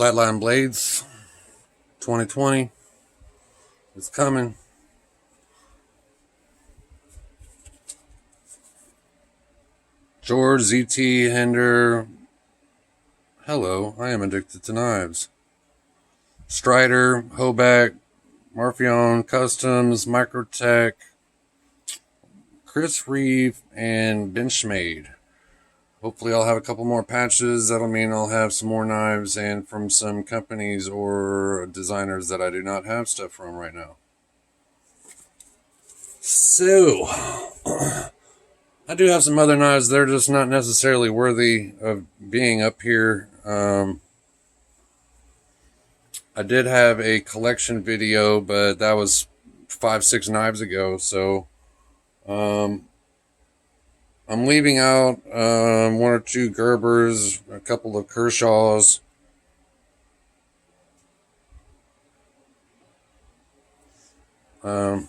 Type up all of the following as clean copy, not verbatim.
Flatline Blades 2020 is coming. George ZT Hender. Hello, I am addicted to knives. Strider, Hoback, Marfion Customs, Microtech, Chris Reeve, and Benchmade. Hopefully I'll have a couple more patches. That'll mean I'll have some more knives and from some companies or designers that I do not have stuff from right now. So, I do have some other knives. They're just not necessarily worthy of being up here. I did have a collection video, but that was 5-6 knives ago. So, I'm leaving out one or two Gerbers, a couple of Kershaws. All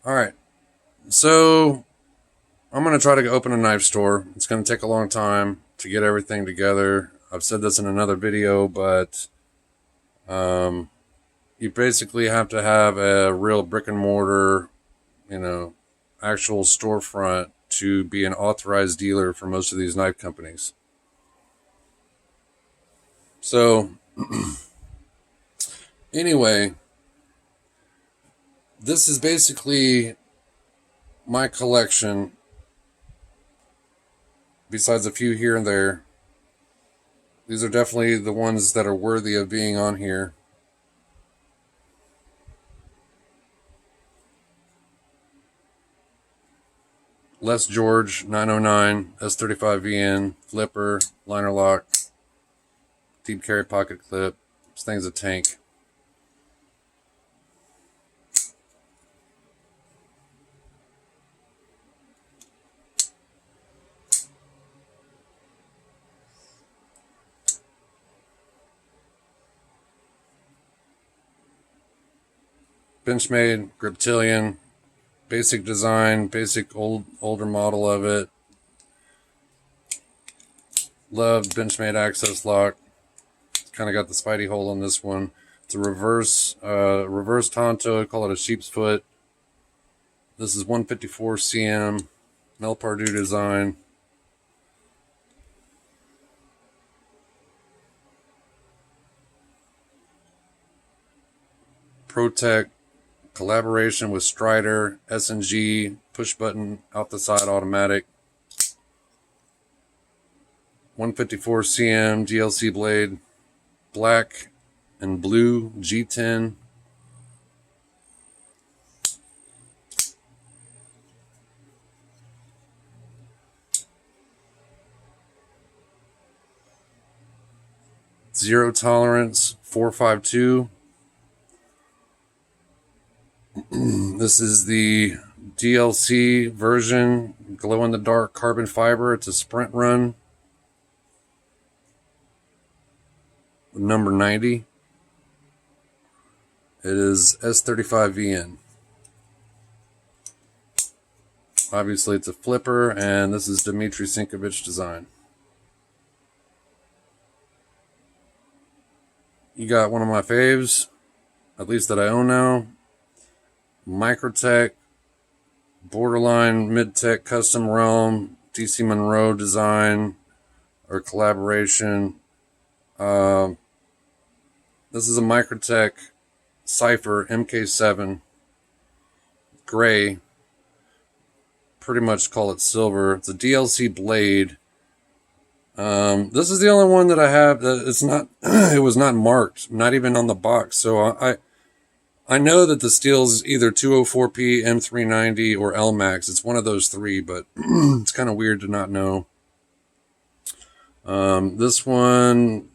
right, so I'm going to try to open a knife store. It's going to take a long time to get everything together. I've said this in another video, but you basically have to have a real brick and mortar, actual storefront to be an authorized dealer for most of these knife companies. So, anyway, this is basically my collection, besides a few here and there. These are definitely the ones that are worthy of being on here. Les George 909, S35VN, Flipper, Liner Lock, Deep Carry Pocket Clip. This thing's a tank. Benchmade, Griptilian, basic design, basic older model of it. Love Benchmade access lock. Kind of got the Spidey hole on this one. It's a reverse Tonto. I call it a sheep's foot. This is 154 cm, Mel Pardue design. ProTech collaboration with Strider, S&G, push button out the side automatic. 154 cm GLC blade, black and blue G10. Zero tolerance 452. This is the DLC version, glow in the dark carbon fiber. It's a sprint run. Number 90. It is S35VN. Obviously it's a flipper, and this is Dmitry Sinkovich design. You got one of my faves, at least that I own now. Microtech, borderline mid-tech custom realm, DC Monroe design or collaboration. This is a Microtech Cypher MK7 gray. Pretty much call it silver. It's a DLC blade. This is the only one that I have that it's not. It was not marked, not even on the box. So I know that the steel's either 204P, M390, or LMAX. It's one of those three, but it's kind of weird to not know. This one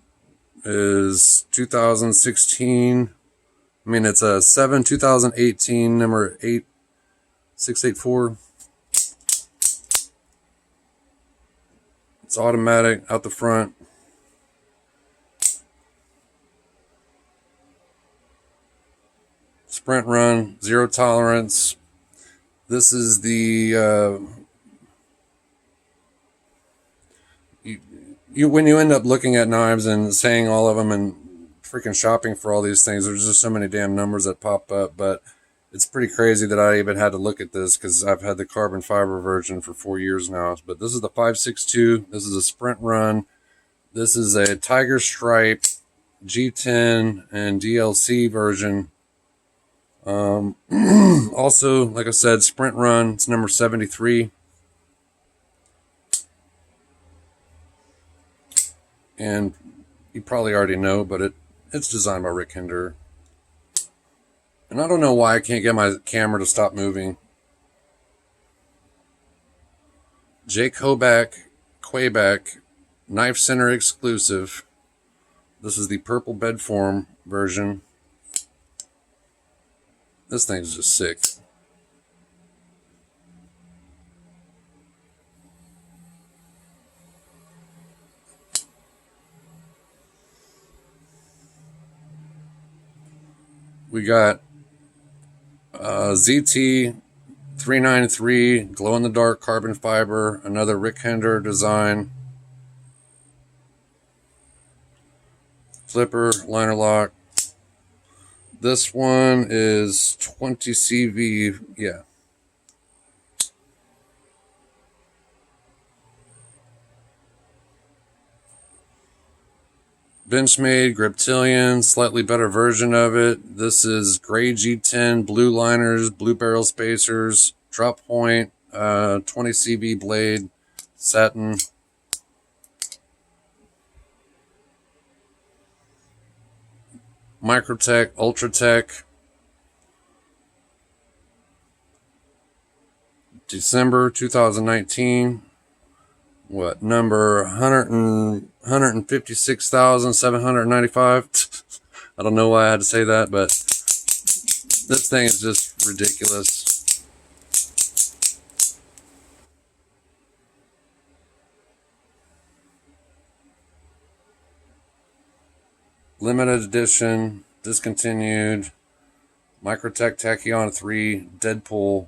is 2016. I mean, it's a 2018, number 8684. It's automatic out the front. Sprint run, zero tolerance. This is the when you end up looking at knives and saying all of them and freaking shopping for all these things, there's just so many damn numbers that pop up. But it's pretty crazy that I even had to look at this because I've had the carbon fiber version for 4 years now. But this is the 562. This is a Sprint Run. This is a Tiger Stripe G10 and DLC version. Also, like I said, Sprint Run. It's number 73. And you probably already know, but it's designed by Rick Hinder. And I don't know why I can't get my camera to stop moving. Jake Hoback, Quebec, Knife Center exclusive. This is the purple bed form version. This thing's just sick. We got ZT 393 glow in the dark carbon fiber, another Rick Hinder design. Flipper, liner lock. This one is 20 CV, yeah. Benchmade, Griptilian, slightly better version of it. This is gray G10, blue liners, blue barrel spacers, drop point, 20 CV blade, satin. Microtech, Ultratech. December 2019. What, number 156,795? I don't know why I had to say that, but this thing is just ridiculous. Limited edition, discontinued. Microtech Tachyon 3, Deadpool.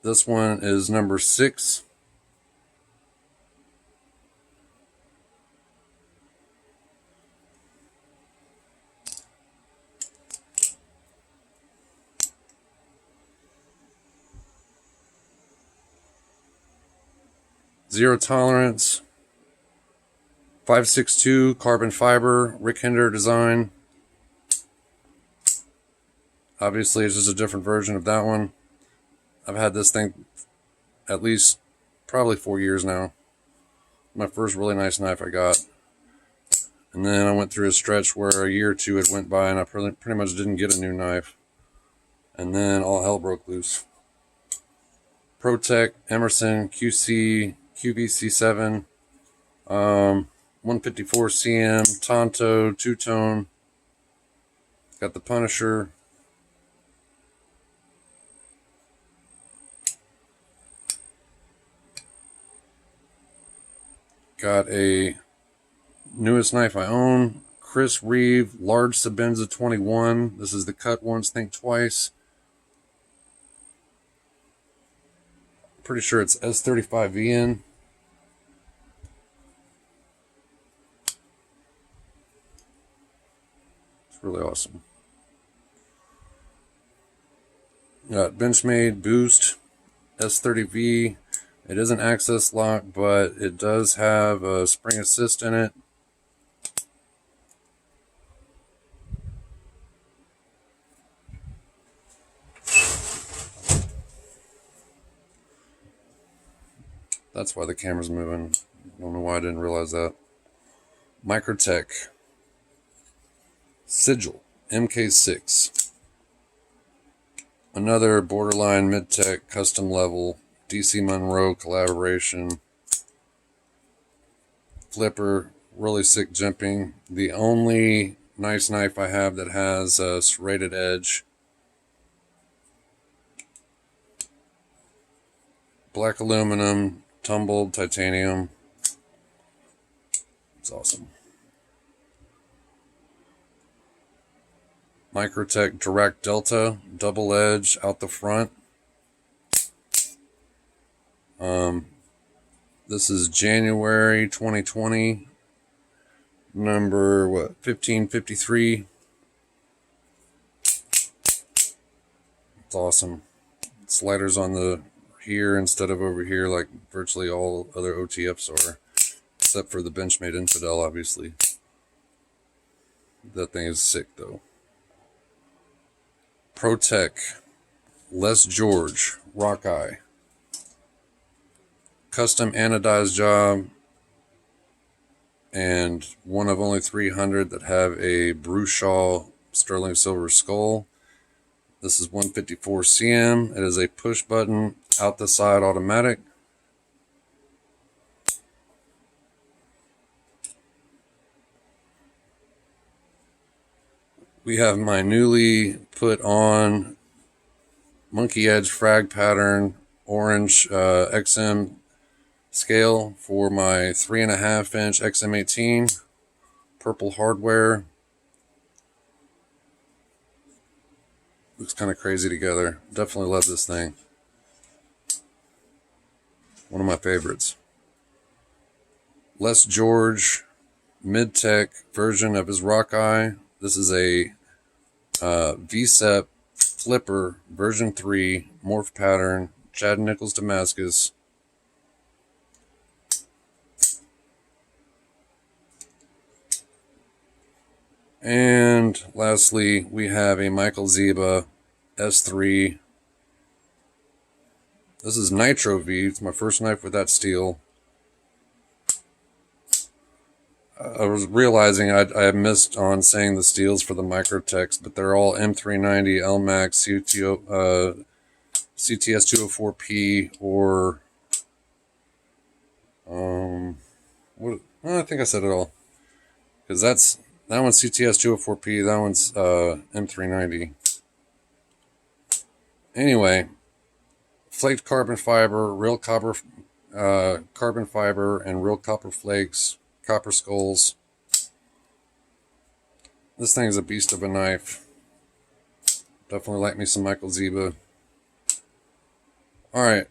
This one is number 6. Zero tolerance, 562 carbon fiber, Rick Hinder design. Obviously, it's just a different version of that one. I've had this thing at least probably 4 years now. My first really nice knife I got. And then I went through a stretch where a year or two had went by and I pretty much didn't get a new knife. And then all hell broke loose. ProTech, Emerson, QC, QVC7, 154 CM, Tonto, two-tone. Got the Punisher. Got a newest knife I own, Chris Reeve, large Sebenza 21. This is the cut once, think twice. Pretty sure it's S35VN. It's really awesome. Got Benchmade Boost S30V. It is an access lock, but it does have a spring assist in it. That's why the camera's moving. I don't know why I didn't realize that. Microtech Sigil MK6. Another borderline mid-tech custom level DC Monroe collaboration. Flipper, really sick jimping. The only nice knife I have that has a serrated edge. Black aluminum, tumbled titanium. It's awesome. Microtech Direct Delta, double edge out the front. This is January 2020, number 1553. It's awesome. Sliders on the here instead of over here, like virtually all other OTFs are, except for the Benchmade Infidel, obviously. That thing is sick though. ProTech, Les George, Rockeye. Custom anodized job, and one of only 300 that have a Bruchal sterling silver skull. This is 154 cm. It is a push button out the side automatic. We have my newly put on Monkey Edge frag pattern orange XM scale for my 3.5 inch XM18 purple hardware. Looks kind of crazy together. Definitely love this thing. One of my favorites. Les George mid-tech version of his Rockeye. This is a VSEP flipper version 3 morph pattern, Chad Nichols Damascus. And lastly, we have a Michael Ziba S3. This is Nitro V. It's my first knife with that steel. I was realizing I missed on saying the steels for the Microtechs, but they're all M390, LMAX, CTS204P, or what? I think I said it all, because that one's CTS204P, that one's M390. Anyway, flaked carbon fiber, real copper carbon fiber, and real copper flakes. Copper skulls. This thing is a beast of a knife. Definitely like me some Michael Ziba. Alright.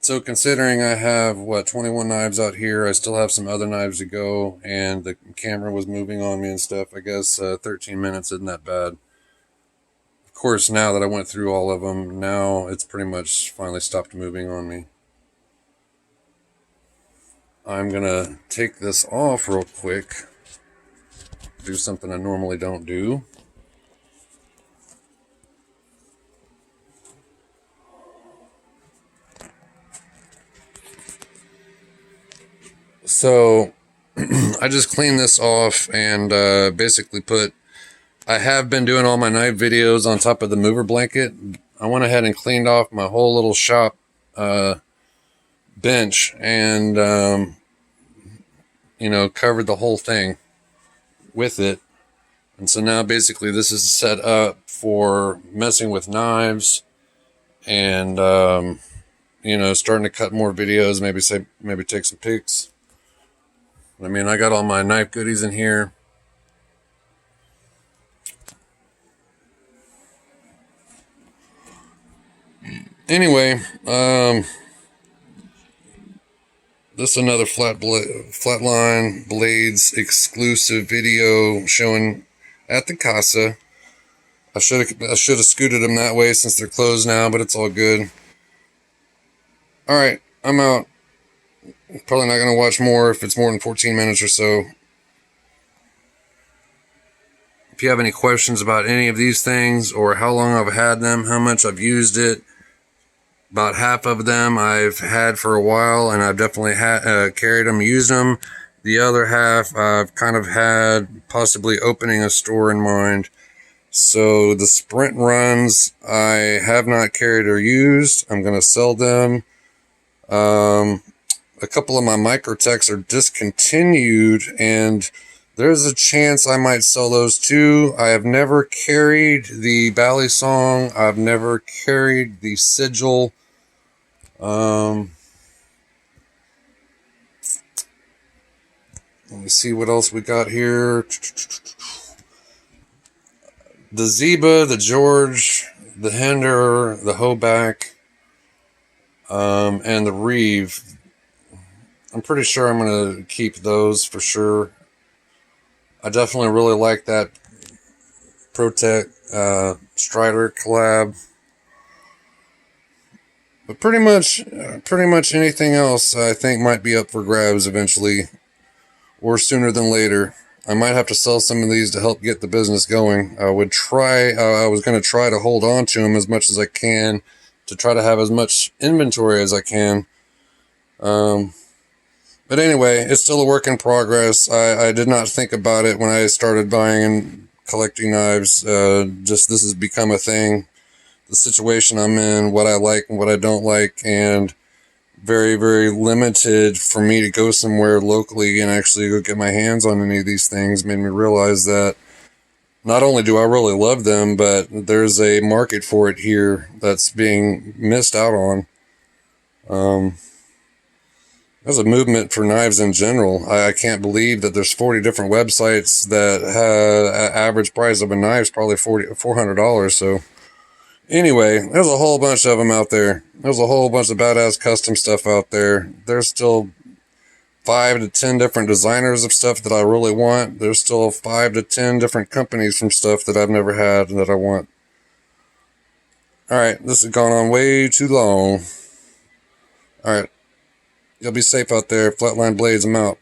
So considering I have, 21 knives out here, I still have some other knives to go, and the camera was moving on me and stuff. I guess 13 minutes isn't that bad. Of course, now that I went through all of them, now it's pretty much finally stopped moving on me. I'm gonna take this off real quick, do something I normally don't do. So I just cleaned this off and basically I have been doing all my knife videos on top of the mover blanket. I went ahead and cleaned off my whole little shop bench and covered the whole thing with it. And so now basically this is set up for messing with knives and starting to cut more videos, maybe take some pics. I mean, I got all my knife goodies in here. Anyway, this is another Flatline Blades exclusive video showing at the Casa. I should have scooted them that way since they're closed now, but it's all good. All right, I'm out. Probably not going to watch more if it's more than 14 minutes or so. If you have any questions about any of these things or how long I've had them, how much I've used it, about half of them I've had for a while, and I've definitely carried them, used them. The other half I've kind of had possibly opening a store in mind. So the sprint runs I have not carried or used. I'm going to sell them. A couple of my Microtechs are discontinued, and there's a chance I might sell those too. I have never carried the Balisong. I've never carried the Sigil. Let me see what else we got here. The Ziba, the George, the Hender, the Hoback, and the Reeve. I'm pretty sure I'm going to keep those for sure. I definitely really like that ProTech Strider collab. But pretty much anything else I think might be up for grabs eventually, or sooner than later. I might have to sell some of these to help get the business going. I was going to try to hold on to them as much as I can to try to have as much inventory as I can. But anyway, it's still a work in progress. I did not think about it when I started buying and collecting knives. Just this has become a thing. The situation I'm in, what I like and what I don't like, and very, very limited for me to go somewhere locally and actually go get my hands on any of these things made me realize that not only do I really love them, but there's a market for it here that's being missed out on. There's a movement for knives in general. I can't believe that there's 40 different websites that have an average price of a knife is probably $400. So anyway, there's a whole bunch of them out there. There's a whole bunch of badass custom stuff out there. There's still 5 to 10 different designers of stuff that I really want. There's still 5 to 10 different companies from stuff that I've never had and that I want. Alright, this has gone on way too long. Alright, y'all be safe out there. Flatline Blades, I'm out.